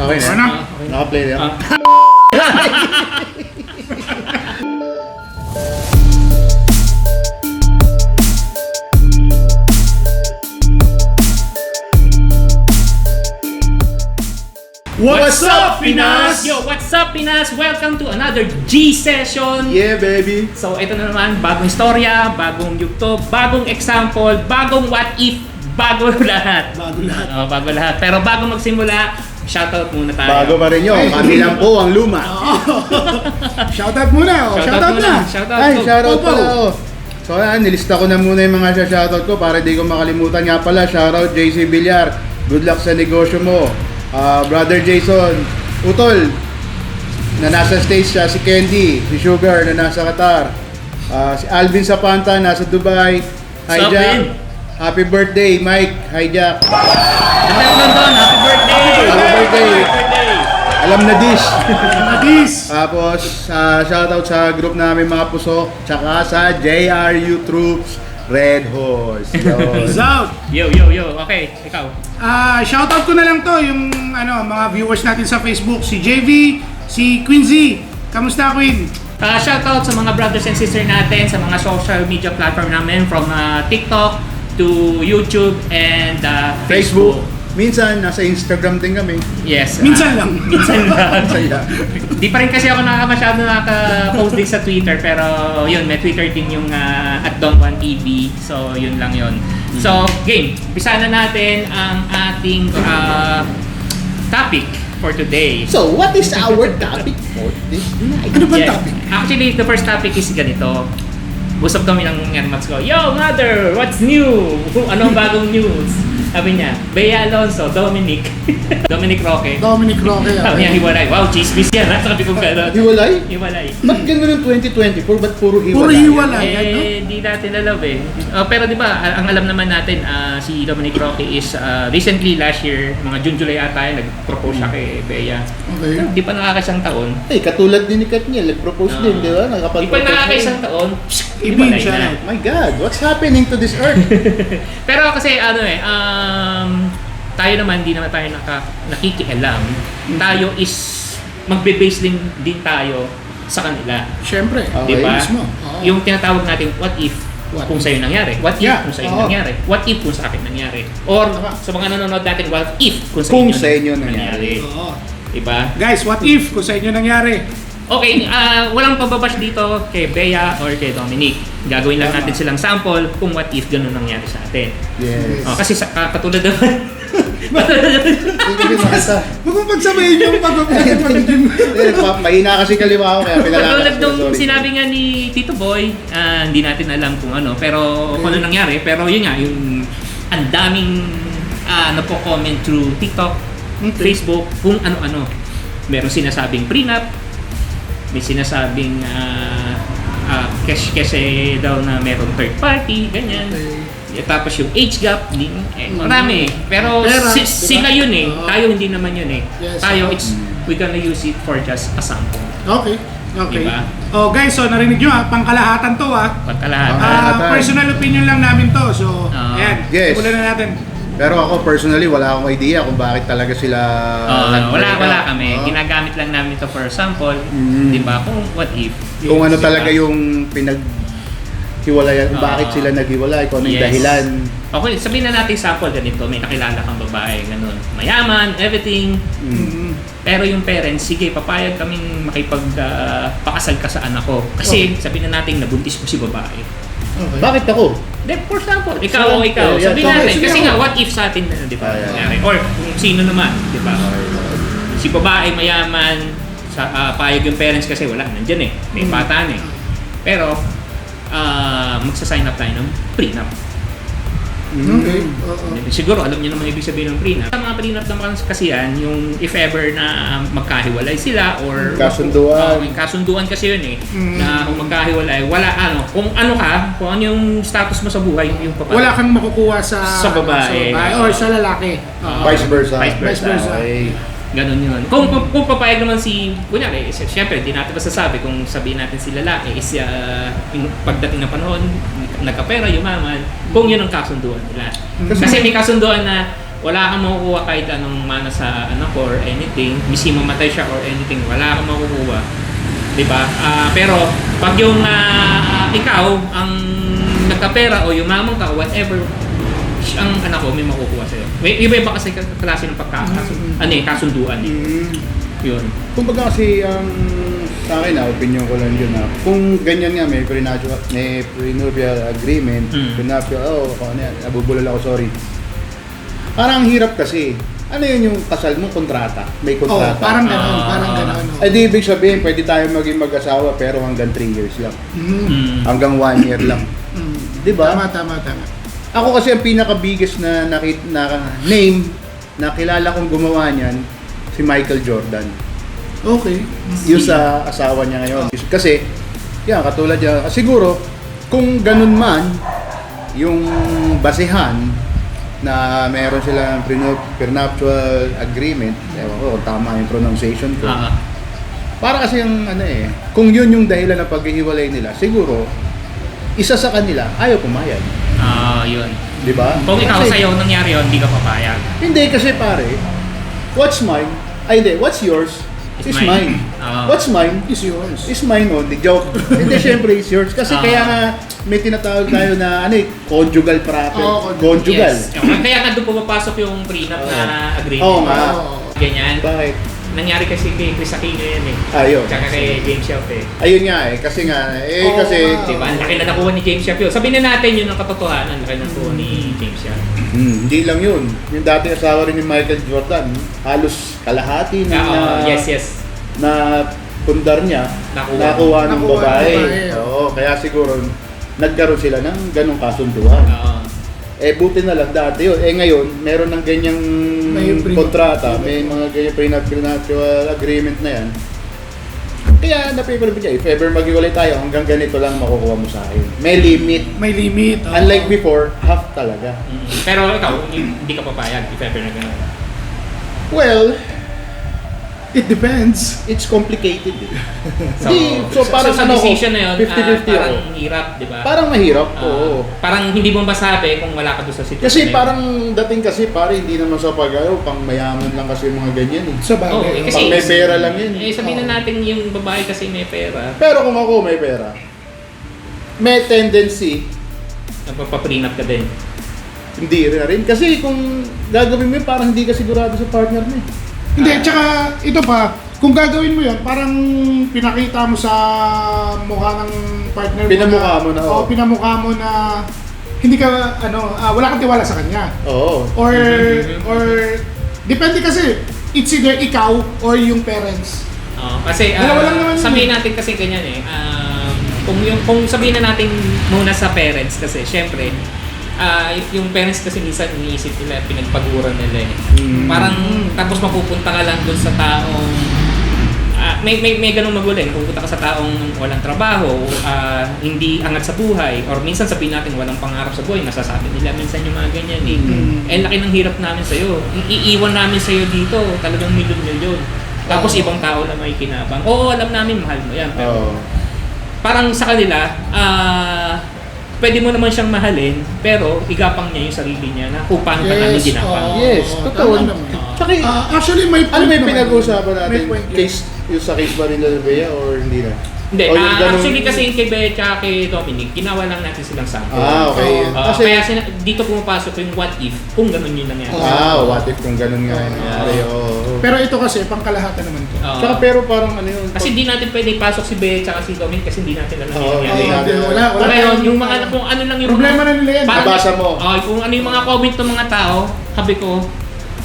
Okay na? Ano? Naka-play na? What's up, Pinas? Yo, what's up, Pinas? Welcome to another G session. Yeah, baby! So, ito na naman, bagong istorya, bagong yugto, bagong example, bagong what if, bago lahat. Bago lahat. Bago lahat. Pero bago magsimula, shoutout muna tayo. Bago pa rin yun, kami lang po ang luma. Shoutout muna. Shoutout na. Shoutout Ay, ko. shoutout Popo. pala oh. So ayan, nilista ko na muna yung mga shoutout ko para di ko makalimutan. Nga pala, shoutout JC Villar. Good luck sa negosyo mo. Brother Jason Utol na nasa States siya, si Candy, si Sugar na nasa Qatar, si Alvin Sapanta nasa Dubai. Hi Sup, Jack. Vin? Happy birthday Mike. Hi Jack. Happy London, happy birthday! Happy birthday. Alam na dish. Nadis. Tapos shoutout sa group namin mga puso, tsaka sa JRU Troops Red Horse. Yun. Peace out. Yo. Okay, ikaw. Shoutout ko na lang to yung mga viewers natin sa Facebook, si JV, si Quincy. Kamusta, Queen? Shoutout sa mga brothers and sisters natin sa mga social media platform namin from TikTok to YouTube and Facebook. Minsan nasa Instagram din kami. Yes. Minsan lang. Minsan lang. Saya. Di pa rin kasi ako masyado nakaka-post din sa Twitter, pero yun, may Twitter din yung @Don1TV. So yun lang yun. So game, umpisa na natin ang ating topic for today. So, what is our topic for this night? Ano ba Yes. topic? Actually, the first topic is ganito. Usap kami ng airmats ko, "Yo, mother, what's new? Anong bagong news?" Sabi niya, Bea Alonso, Dominic Roque. Dominic Roque. Sabi niya, hiwalay. Wow, chismis yan. Sabi ko gano'n. Hiwalay? Hiwalay. Ba't gano'n ng 2024? Ba't puro hiwalay? Puro hiwalay. ano? Di natin alam eh. Pero di ba, ang alam naman natin, si Dominic Roque is recently last year, mga June, July ata, nag-propose siya kay Bea. Okay. Di pa nakakaisang taon. Eh, katulad din ni Katniel, nag-propose din, di ba? Di pa nakakaisang taon, Ibig hiwalay siya. na. My God, what's happening to this earth? Pero kasi tayo naman, di naman tayo nakikialam. Tayo is magbe-base din tayo sa kanila. Siyempre. Okay. Di ba? Mismo. Oo. Yung tinatawag natin, what if What kung if? sa'yo nangyari? What if Yeah. kung sa'yo Oo. nangyari? What if kung sa akin nangyari? Or sa mga nanonood natin, what if kung Kung sa sa inyo inyo nangyari. Oo. Diba? Guys, what if kung sa inyo nangyari? Okay, walang pagbabash dito kay Bea or kay Dominic. Gagawin lang natin silang sample kung what if ganun nangyari sa atin. Yes. Kasi katulad naman, Hindi makita. Huwag mong pagsabayin yung pag-gym. Mahina kasi kaliwa ako, kaya pinalakas katulad ko. nung Sorry. sinabi nga ni Tito Boy, hindi natin alam kung ano, pero kung ano nangyari. Pero yun nga, yung ang daming napo-comment through TikTok, Facebook, kung ano-ano. Meron sinasabing prenup, may sinasabing kasi daw na meron third party, ganyan. Tapos yung age gap, marami. Pero Pera, diba? sila yun eh. Oo. Tayo hindi naman yun eh. Yes. Tayo, we're gonna use it for just a sample. Okay. Okay. Diba? Oh guys, so narinig nyo pangkalahatan to Pagkalahat. Pangkalahatan. Personal opinion lang namin to. So, ayan. Yes. Simulan na natin. Pero ako personally, wala akong idea kung bakit talaga sila Wala kami. Oo. Ginagamit lang namin to for sample. Di ba? Kung what if. Kung ano Diba? talaga yung pinaghiwalayan, bakit sila naghiwalay, kung ano yung Yes. dahilan. Okay, sabihin na natin sample ganito. May nakilala kang babae, ganun. Mayaman, everything. Pero yung parents, sige, papayag kaming pakasal ka sa anak ko. Kasi sabihin na natin, nabuntis mo si babae. Okay. Bakit ako? Then, for example, ikaw o ikaw, Yeah, sabihin okay, natin, sige kasi ako. nga, what if sa atin, di ba? Yeah. nangyari? Or kung sino naman, di ba? Si babae, mayaman, payag yung parents kasi wala, nandyan eh, may pataan eh. Pero, magsa-sign up tayo ng prenup. Okay. Oo. Siguro, alam niyo naman ibig sabihin ng prenup. Sa mga prenup naman kasi yan, yung if ever na magkahiwalay sila or Kasunduan. may kasunduan kasi yun eh. Na kung magkahiwalay, wala kung ano yung status mo sa buhay, yung papatid. Wala kang makukuha sa babae. or sa lalaki. Vice versa. Vice Vice versa. Okay. Ganon yun. Kung papayag naman kunyari, syempre, di natin masasabi kung sabihin natin si lalaki is yung pagdating ng panahon, nagkapera, yumaman, kung yun ang kasunduan nila. Kasi may kasunduan na wala kang makukuha kahit anong mana sa anak ko or anything. Misi mamatay siya or anything, wala kang makukuha. Diba? Pero pag yung ikaw ang nagkapera o yumaman ka, whatever, ang anak ko may makukuha sa'yo. May iba-iba kasi klase ng kasunduan. Yun. Kumbaga kasi ang sa akin opinion ko lang yun kung ganyan nga may prenuptial agreement, prenuptial, ano yan, nabubulol ako, sorry. Parang ang hirap kasi. Ano yun yung kasal mo, kontrata? May kontrata. Parang gano'n. Eh di ibig sabihin, pwede tayo maging mag-asawa pero hanggang 3 years lang. Hanggang 1 year lang. Diba? Tama. Ako kasi ang pinaka-biggest na name na kilala kong gumawa niyan, si Michael Jordan. Okay. Yung sa asawa niya ngayon. Kasi, yan, katulad niya, siguro, kung ganun man, yung basihan na meron silang prenuptial agreement, ewan ko kung tama yung pronunciation ko. Para kasi yung kung yun yung dahilan ng paghihiwalay nila, siguro, isa sa kanila, ayaw pumayag. Yun. Diba? Kung ikaw Kasi- sa'yo nangyari yun, hindi ka papayag. Hindi kasi pare, what's mine? What's yours is mine. What's mine Is yours. is mine only. Joke. Hindi, syempre is yours. Kasi kaya nga may tinatawag tayo na conjugal property. Conjugal. Yes. Kaya nga doon pumapasok yung prenup na agreement. Oo nga. Ganyan. Bakit? Nangyari kasi kay Chris Aquino yan eh. Ayun. Tsaka kay James Shelf eh. Ayun nga kasi kasi Diba? Ang laki na nakuha ni James Shelf yun. Sabihin na natin yun ang katotohanan. Ang laki na nakuha ni James Shelf. hindi lang yun. Yung dati asawa rin ni Michael Jordan, halos kalahati na Yes. na pundar niya Nakuha ng ng babae. babae. Oo, kaya siguro nagkaroon sila ng ganong kasunduan. Buti na lang dati yun. Ngayon, meron ng ganyang May kontrata, may mga ganyang prenuptial agreement na yan. Kaya napipilipin niya, if ever maghiwalay tayo, hanggang ganito lang makukuha mo sa akin. May limit. May limit. Unlike before, half talaga. Pero ikaw, hindi ka papayag if ever na gano'n. Well, It depends. it's complicated. So parang sa ano ko, decision na yun, 50-50 parang ako. hirap, di ba? Parang mahirap, oo. Parang hindi mo masabi kung wala ka doon sa sitwasyon. Kasi na yun. parang dating kasi pare hindi naman sa pang mayaman lang kasi yung mga ganyan eh. Sa bagay. kasi Pag may pera lang yun. sabihin na natin yung babae kasi may pera, Pero kung ako may pera, may tendency, nagpapaprenup ka din. hindi rin. Kasi kung gagawin mo yun, parang hindi ka sigurado sa partner mo eh. Hindi, tsaka ito pa, kung gagawin mo yun, parang pinakita mo sa mukha ng partner mo. Pinamukha mo na, Oo, pinamukha mo na hindi ka, wala kang tiwala sa kanya. Oo. Or depende kasi, it's either ikaw or yung parents. Kasi Dalawa lang naman yun sabihin natin kasi ganyan eh. Kung sabihin na natin muna sa parents kasi syempre yung parents kasi minsan iniisip nila, pinagpaguran nila eh. Parang tapos mapupunta ka lang dun sa taong may ganung magulo. Pupunta ka sa taong walang trabaho, hindi angat sa buhay, or minsan sabihin natin walang pangarap sa buhay, nasasabi nila minsan yung mga ganyan eh. Eh laki ng hirap namin sa'yo, iiwan namin sa'yo dito, talagang milyon-milyon. Tapos ibang tao lang may kinabang. Oo, alam namin mahal mo yan, pero parang sa kanila, pwede mo naman siyang mahalin, pero igapang niya yung sarili niya na kung paano ka namin ginapang. Yes, totoo. Tama naman. Tsaka, Actually, may point ano may naman. pinag-uusapan natin? May point yun. Yung sa case ba nila Bea or hindi na? Hindi, O yung ganun- actually kasi kay Bea at kay Dominic, ginawa lang natin silang sample. Okay. Oo. Kaya dito pumapasok yung what if, kung ganun yun nangyari. What if kung ganun nga yung nangyari? Oo. Pero ito kasi, pangkalahatan naman to. Tsaka pero parang ano yun? Kasi hindi natin pwede pasok si Bea at si Dominic kasi hindi natin alam yung Oo, nangyari. hindi natin. Wala Ngayon, tayong- yung mga kung ano lang yung Problema na nila yan. Nabasa mo. Kung ano yung mga comment ng mga tao, sabi ko,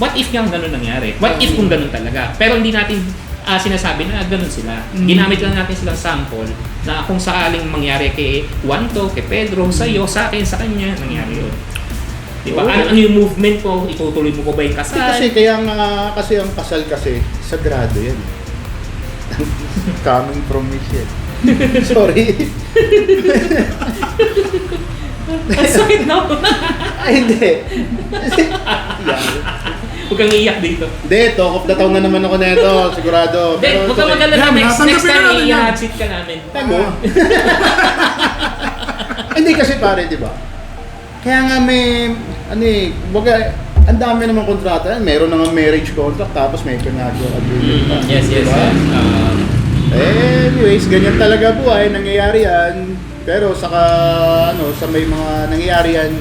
what if yung ganun nangyari? What if kung ganun talaga? Pero hindi natin sinasabi na ganun sila. Ginamit lang natin silang sample na kung sakaling mangyari kay Juanto, kay Pedro, sa'yo, sa akin, sa kanya, nangyari yun. Diba? Oo. Ano yung movement ko? Itutuloy mo ko ba yung kasal? Kasi kaya nga, kasi ang kasal kasi, sagrado yan. Coming from Michelle. Sorry. Ang sakit na ako. Ay, hindi. Yeah. Huwag kang iiyak dito. Hindi, talk of the town na naman ako nito, sigurado. Then, huwag kang okay. mag-alala. Yan, Next natanggapin time, na natin yan. i-hot seat ka namin. Tago. Hindi kasi pare, di ba? Kaya nga may, baga, ang dami naman kontrata yan. Meron na nga marriage contract tapos may pinag-agreement pa. Yes, yes, Diba? yes. Anyways, ganyan talaga buhay, nangyayari yan. Pero sa may mga nangyayari yan,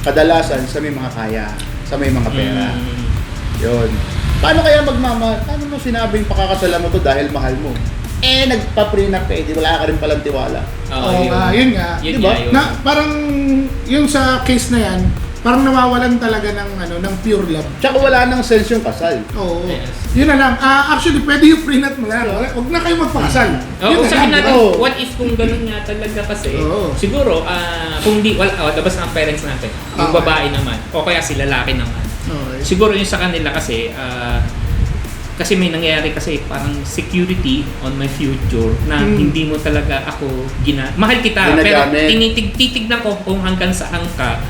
kadalasan sa may mga kaya, sa may mga pera. Yun. Paano kaya magmamahal? Paano mo sinabing pakakasalan mo to dahil mahal mo? Nagpa-prenup ka di wala ka rin palang tiwala. Oo nga, yun nga. Yun Diba? nga yun. Na parang yung sa case na yan, parang nawawalan talaga ng pure love. Tsaka wala nang sense yung kasal. Oo. Yes. Yun na lang. Actually, pwede yung prenup mo na lang. Huwag na kayo magpakasal. Oo, Yun na sabihin lang. natin, Oo. what if kung ganun nga talaga kasi, Oo. siguro, kung di, labas ang parents natin, yung Okay. babae naman, o kaya si lalaki naman. Okay. Siguro yung sa kanila kasi may nangyayari kasi parang security on my future na hindi mo talaga ako mahal kita, pero Ginagamit. titignan ko kung hanggang saan ka,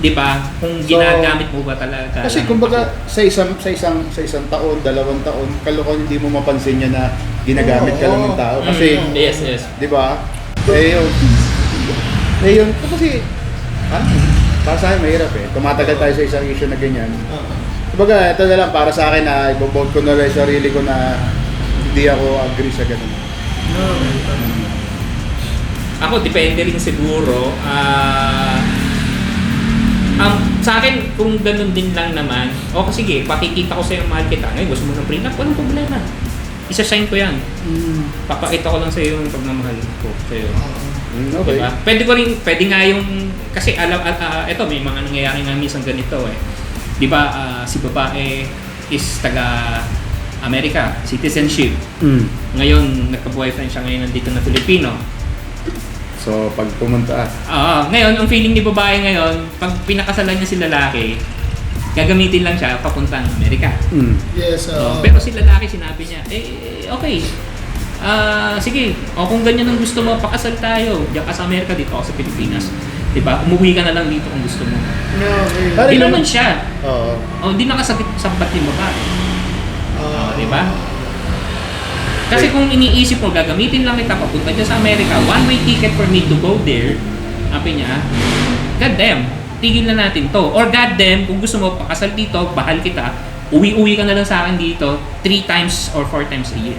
di ba? Kung So, ginagamit mo ba talaga. Kasi kumbaga sa isang taon, 2 taon, kalokohan hindi mo mapansin niya na ginagamit ka lang ng tao. Kasi, Yes, yes. di ba? Yun. Kasi, para sa akin mahirap Tumatagal tayo sa isang issue na ganyan. Kumbaga, ito na lang para sa akin na ibobold ko na rin sarili ko na hindi ako agree sa ganun. Ako, depende rin siguro. Sa akin, kung ganun din lang naman, sige, pakikita ko sa'yo mahal kita. Ngayon, gusto mo ng prenup, walang problema. Isa-sign ko yan. Papakita ko lang sa'yo yung pagmamahal ko sa'yo. Okay. Diba? Pwede nga yung, kasi eto, may mga nangyayari nga minsan ganito Diba, si babae is taga-Amerika, citizenship. Ngayon, nagka-boyfriend siya ngayon nandito na Filipino. So, pag pumunta, Ngayon, ang feeling ni babae ngayon, pag pinakasalan niya si lalaki, gagamitin lang siya papuntang Amerika. Yes. Pero si lalaki sinabi niya, okay. Sige, kung ganyan ang gusto mo, pakasal tayo. Diyan ka sa Amerika, dito ako sa Pilipinas. Diba? Umuwi ka na lang dito kung gusto mo. Okay. Parang Hindi naman- naman siya. oo. Hindi nakasabat yung babae. Diba? Kasi kung iniisip mo, gagamitin lang kita papunta dyan sa Amerika, one-way ticket for me to go there, sabi niya, God damn, tigil na natin to. Or God damn, kung gusto mo pakasal dito, bahal kita, uwi-uwi ka na lang sa akin dito 3 times or 4 times a year.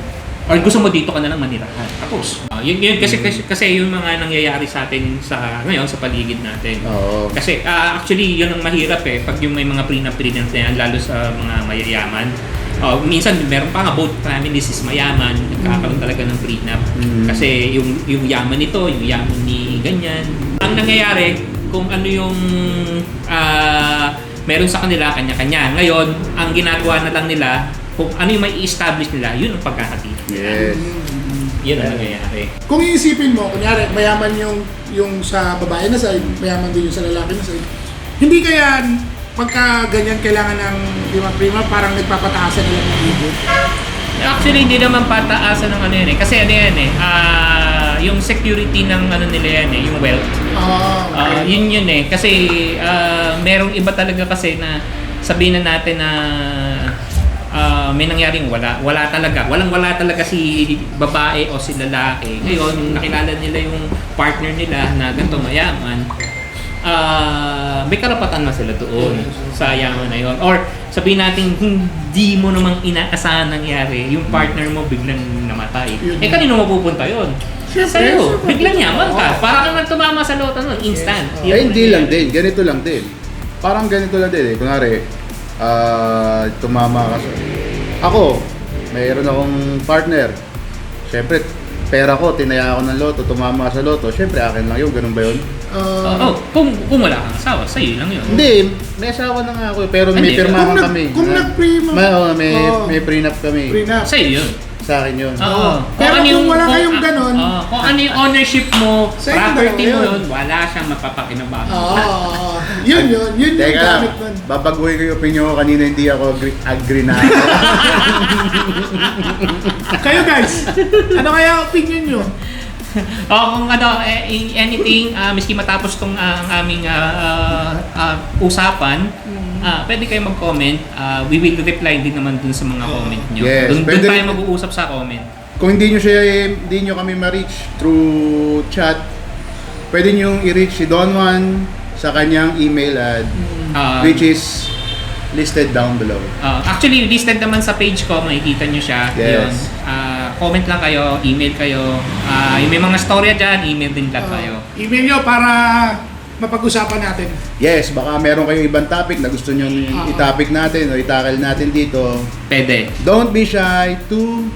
Or gusto mo dito ka na lang manirahan. Tapos, yun kasi yung mga nangyayari sa atin ngayon sa paligid natin. Oo. Kasi actually, yun ang mahirap pag yung may mga prenup na yan, lalo sa mga mayayaman. Minsan meron pa nga both families is mayaman, nagkakaroon talaga ng prenup. Kasi yung yaman nito, yung yaman ni ganyan. Ang nangyayari, kung ano yung meron sa kanila, kanya-kanya. Ngayon, ang ginagawa na lang nila, kung ano yung may i-establish nila, yun ang pagkakati. Yes. Yun ang nangyayari. Kung iisipin mo, kunyari, mayaman yung sa babae na side, mayaman din yung sa lalaki na side. Hindi kaya pagka ganyan kailangan ng prima parang nagpapataasan nila ng ego? Actually, hindi naman pataasan ng ano yan Kasi ano yan yung security ng ano nila yan yung wealth. Yun Kasi merong iba talaga kasi na sabihin na natin na may nangyaring wala talaga si babae o si lalaki. Ngayon, nakilala nila yung partner nila na ganito mayaman. May karapatan na sila doon sa yaman na yun. Or sabihin natin, hindi mo namang inaasahan nangyari, yung partner mo biglang namatay. Kanino mapupunta yun? Sa'yo. Biglang yaman ka. Parang kang tumama sa loto nun, instant. Hindi lang din. Ganito lang din. Parang ganito lang din Kunwari, tumama ka sa... Ako, mayroon akong partner. Siyempre, pera ko, tinaya ako ng loto, tumama ka sa loto. Siyempre, akin lang yun. Ganun ba yun? Kung wala kang asawa, sa'yo lang yun. Hindi, may asawa na nga ako pero may Hindi, pirmahan kami. Kung nag-prima. May prenup kami. Prenup. Sa'yo yun. Sa akin yun. Pero kung wala kayong ganon, kung ano yung ownership mo, Sa'yo property na mo yun. yun, wala siyang mapapakinabangan. Yun yung Teka lang, gamit nun. babaguhin ko yung opinion ko kanina, hindi ako agree na. Kayo guys, ano kaya opinion nyo? Kung anything, miski matapos tong ang aming usapan, pwede kayo mag-comment. We will reply din naman dun sa mga comment nyo. Yes, Dun pwede tayo rin- mag-uusap sa comment. Kung hindi nyo kami ma-reach through chat, pwede nyo i-reach si Don Juan sa kanyang email ad, which is listed down below. Actually, listed naman sa page ko, makikita nyo siya. Yes. Yun. Comment lang kayo, email kayo. Yung may mga storya dyan, email din lang kayo. Email nyo para mapag-usapan natin. Yes, baka meron kayong ibang topic na gusto nyo i-topic natin o i-tackle natin dito. Pwede. Don't be shy to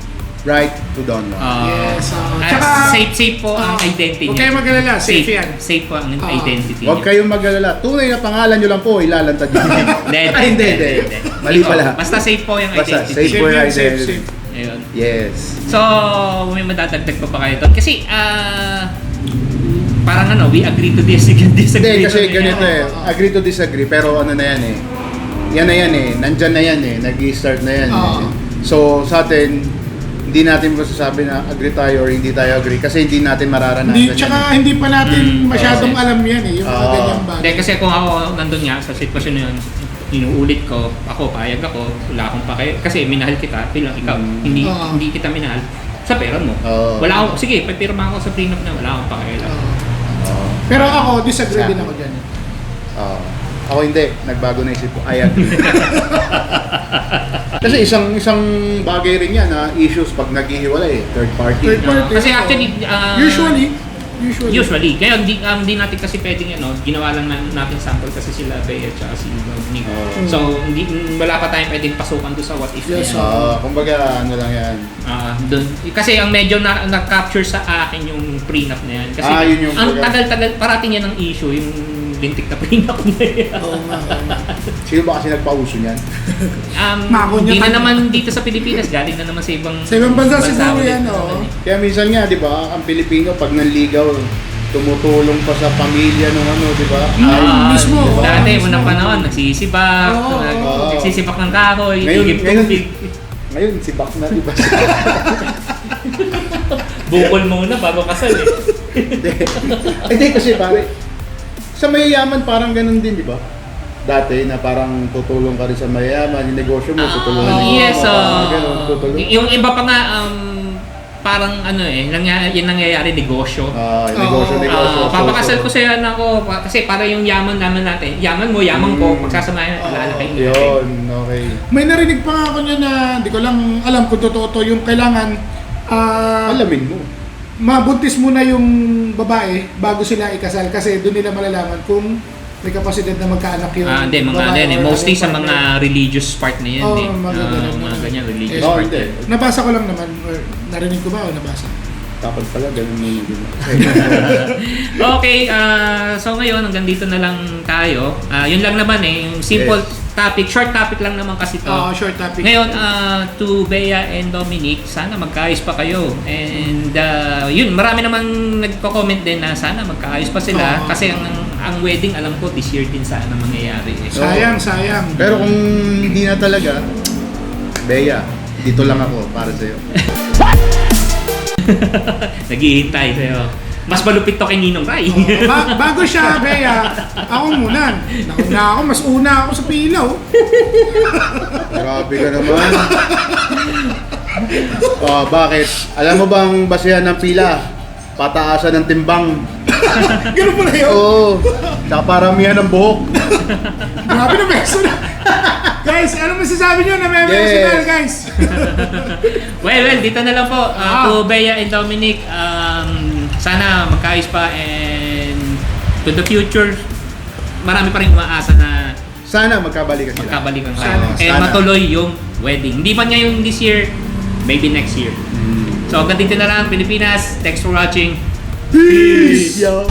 write to Don Juan. Yes. At safe po ang identity Huwag niya. kayong mag-alala, safe yan. Safe po ang identity Huwag niya. kayong mag-alala. Tunay na pangalan nyo lang po, ilalantad nyo. Ay, hindi. Mali pala. Basta safe po yung Basta, identity. safe po yung yan, safe, identity. safe. Ayun. Yes. So, may madadagdag pa kayo doon? Kasi, parang we agree to disagree. Hindi, kasi ganito agree to disagree, pero ano na yan yan na yan nandyan na yan nag-i-start na yan So, sa atin, hindi natin masasabi na agree tayo or hindi tayo agree kasi hindi natin mararanasan Hindi, tsaka hindi pa natin masyadong alam yan yung mga ganyang Hindi, bagay. kasi kung ako nandun nga sa sitwasyon na yun, inuulit ko, ako, payag ako, wala akong pake. Kasi minahal kita, bilang ikaw, hindi kita minahal sa pera mo. Wala akong, sige, pagpirma ako sa prenup na wala akong pakialam. Pero ako, disagree din ako dyan. Ako hindi, nagbago na isip ko. I agree. Kasi isang bagay rin yan na issues pag naghihiwalay, third party. Third party. Kasi actually, Usually. Kaya hindi natin kasi pwedeng ginawa lang natin sample kasi sila Bea at saka si Nick. So, wala pa tayong pwedeng pasukan doon sa what if. Yes, kumbaga, ano lang yan. Doon. Kasi ang medyo na-capture sa akin yung prenup na yan. Kasi yun yung ang tagal-tagal, parating yan ang issue, yung lintik na prenup na yan. Sino ba kasi nagpauso niyan? Hindi na naman dito sa Pilipinas, galing na naman sa ibang bansa siguro ulit yan, naman Kaya minsan nga, di ba, ang Pilipino pag nanligaw, tumutulong pa sa pamilya ng di ba? Mismo. Di ba? Dati, unang panahon, nagsisibak, nagsisibak ng kahoy, tigib-tubig. Ngayon, si Bak na, di ba? Bukol muna bago kasal Hindi kasi pare, sa mayayaman parang ganun din, di ba? Dati na parang tutulong ka rin sa mayayaman, yung negosyo mo, tutulungan mo. Yes, ganun, tutulong. yung iba pa nga, parang yung nangyayari negosyo. Negosyo. Papakasal ko sa anak ko kasi para yung yaman naman natin. Yaman mo, yaman ko, pagsasamahin natin, lalakayin natin. Yun, okay. May narinig pa nga ako niya na hindi ko lang alam kung totoo to, yung kailangan Alamin mo. mabuntis muna yung babae bago sila ikasal kasi doon nila malalaman kung may kapasidad na magkaanak yung Hindi, mostly sa mga religious part na yan. Mga ganyan, religious part. Hindi. Nabasa ko lang naman, or narinig ko ba o nabasa? Dapat pala, ganun mo yung Okay, so ngayon hanggang dito na lang tayo. Yun lang naman yung simple topic, short topic lang naman kasi to. Short topic. Ngayon, to Bea and Dominic, sana magkaayos pa kayo. And yun, marami namang nagko-comment din na sana magkaayos pa sila kasi ang wedding alam ko this year din sana mangyayari. Sayang. Pero kung hindi na talaga, Bea, dito lang ako para sa'yo. Naghihintay sa'yo. Mas malupit to kay Ninong Rai. Bago siya, Bea, ako muna. Nauna ako, mas una ako sa pilaw. Grabe ka naman. Bakit? Alam mo bang basehan ng pila? Pataasan ng timbang. Ganun pala yun. Oo. Tsaka paramihan ng buhok. Grabe na beso na. Guys, ano masasabi nyo na may emotional, guys? Well, dito na lang po. To Bea and Dominic, sana magkaayos pa and to the future, marami pa rin umaasa na Sana magkabalikan sila. magkabalikan kayo. And Sana. matuloy yung wedding. Hindi pa niya yung this year, maybe next year. So hanggang dito na lang, Pilipinas. Thanks for watching. Peace! Yo.